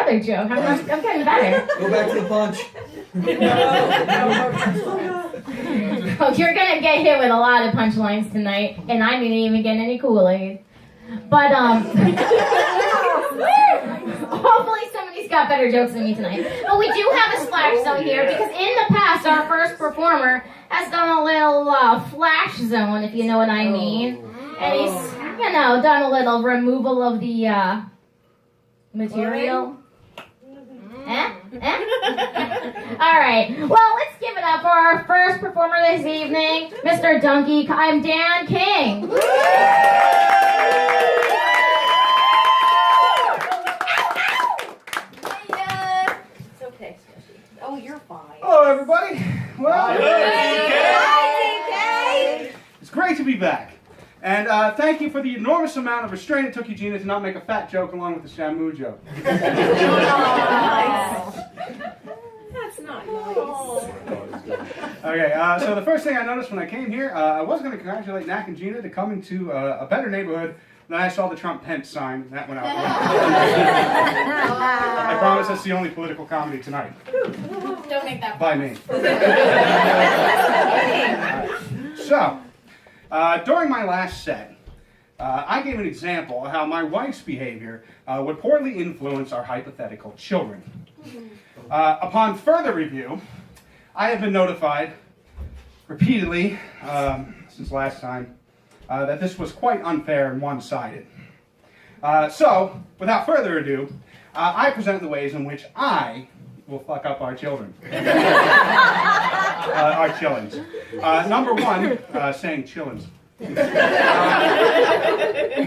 other joke. I'm getting better. Go back to the punch. Oh, you're gonna get hit with a lot of punchlines tonight, and I didn't even get any Kool-Aid. But hopefully somebody's got better jokes than me tonight. But we do have a splash zone here because in the past our first performer has done a little flash zone, if you know what I mean. And he's, done a little removal of the material. All right. Well, let's give it up for our first performer this evening, Mr. Donkey. I'm Dan King. It's okay, Smushy. Oh, you're fine. Hello, everybody. Well, Hi, it's great to be back. And thank you for the enormous amount of restraint it took Eugenia to not make a fat joke along with the Shamu joke. That's not nice. Okay, so the first thing I noticed when I came here, I was going to congratulate Knack and Gina to coming to a better neighborhood. Then I saw the Trump-Pence sign. That went out. I promise that's the only political comedy tonight. Don't make that By me. So, during my last set, I gave an example of how my wife's behavior would poorly influence our hypothetical children. Upon further review, I have been notified repeatedly since last time that this was quite unfair and one-sided. So, without further ado, I present the ways in which I will fuck up our children. Our chillins. Number one, saying chillins.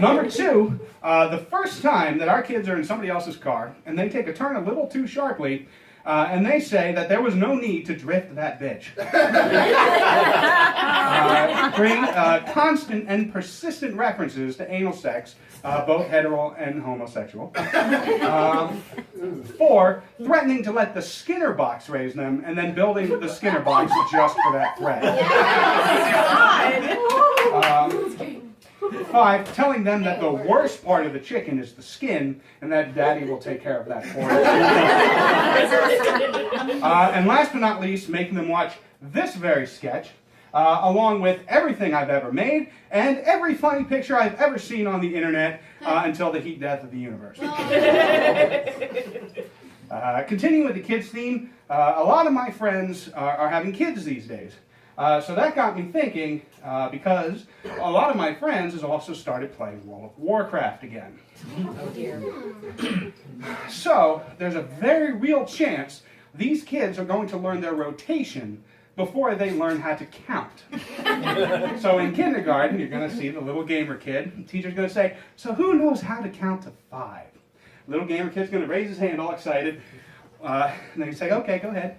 Number two, the first time that our kids are in somebody else's car and they take a turn a little too sharply, and they say that there was no need to drift that bitch. Bring constant and persistent references to anal sex, both hetero and homosexual. 4, threatening to let the Skinner box raise them, and then building the Skinner box just for that threat. 5, telling them that the worst part of the chicken is the skin, and that Daddy will take care of that for you. And last but not least, making them watch this very sketch, along with everything I've ever made, and every funny picture I've ever seen on the internet until the heat death of the universe. Continuing with the kids theme, a lot of my friends are having kids these days. So that got me thinking, because a lot of my friends has also started playing World of Warcraft again. Oh dear. So there's a very real chance these kids are going to learn their rotation before they learn how to count. So in kindergarten, you're going to see the little gamer kid. The teacher's going to say, so who knows how to count to 5? Little gamer kid's going to raise his hand all excited. And then you say, okay, go ahead.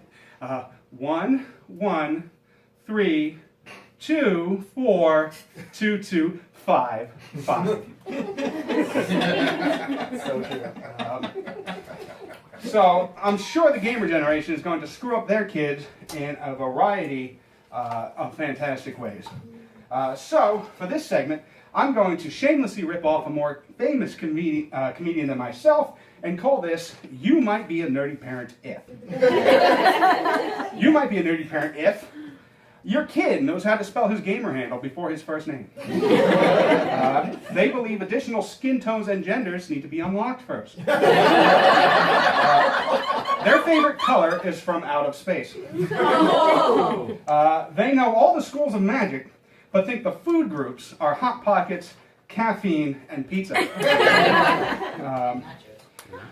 1, 1, 3, 2, 4, 2, 2, 5, 5. So true. So I'm sure the gamer generation is going to screw up their kids in a variety of fantastic ways. So for this segment, I'm going to shamelessly rip off a more famous comedian than myself and call this, You Might Be a Nerdy Parent If. You might be a nerdy parent if your kid knows how to spell his gamer handle before his first name. They believe additional skin tones and genders need to be unlocked first. Their favorite color is from out of space. They know all the schools of magic, but think the food groups are Hot Pockets, caffeine, and pizza.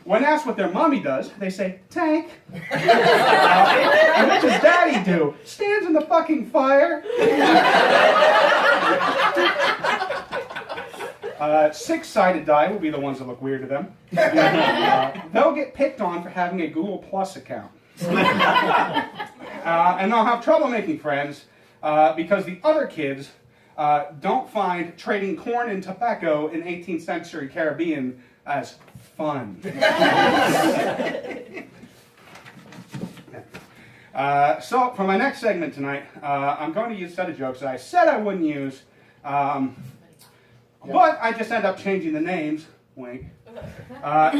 When asked what their mommy does, they say, tank. And what does daddy do? Stands in the fucking fire. 6-sided die will be the ones that look weird to them. They'll get picked on for having a Google Plus account. And they'll have trouble making friends because the other kids don't find trading corn and tobacco in 18th century Caribbean as fun. So for my next segment tonight, I'm going to use a set of jokes that I said I wouldn't use, but I just ended up changing the names, wink,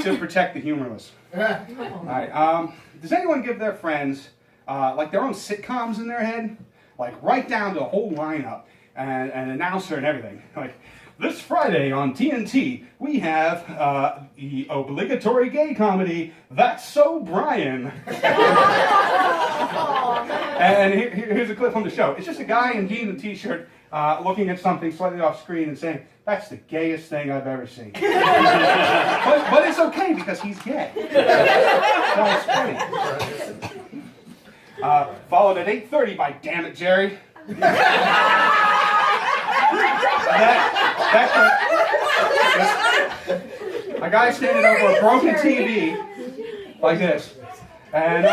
to protect the humorless. All right. Does anyone give their friends like their own sitcoms in their head? Like right down to the whole lineup and announcer and everything. Like, this Friday on TNT, we have the obligatory gay comedy, That's So Brian. And here's a clip from the show. It's just a guy in jeans and t-shirt looking at something slightly off screen and saying, "That's the gayest thing I've ever seen." but it's okay because he's gay. That's funny. Followed at 8:30 by Damn It, Jerry. A guy standing over a broken TV like this. And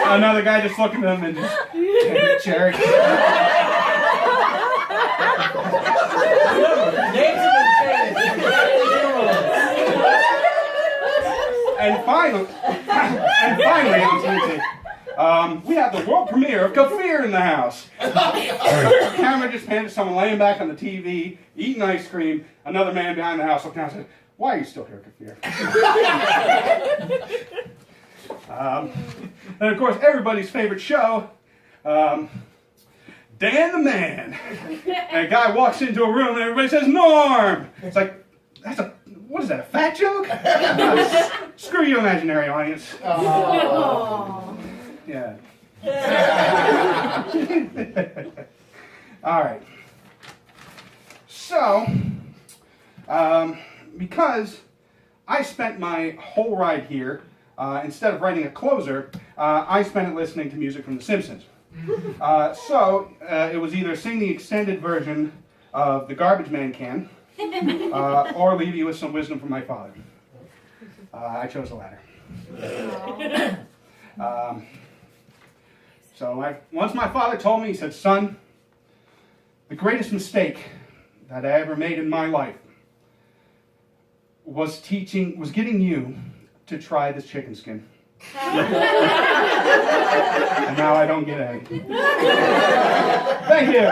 another guy just looking at him and just, "Damn it, Jerry." And finally on TNT, we have the world premiere of Kefir in the house. The camera just panned to someone laying back on the TV, eating ice cream. Another man behind the house looked down and said, "Why are you still here, Kefir?" And of course, everybody's favorite show, Dan the Man. And a guy walks into a room and everybody says, "Norm!" It's like, what is that, a fat joke? Screw you, imaginary audience. Yeah. All right. So, because I spent my whole ride here, instead of writing a closer, I spent it listening to music from The Simpsons. So, it was either sing the extended version of The Garbage Man Can, or leave you with some wisdom from my father. I chose the latter. Once my father told me, he said, "Son, the greatest mistake that I ever made in my life was getting you to try this chicken skin." And now I don't get egg. Thank you.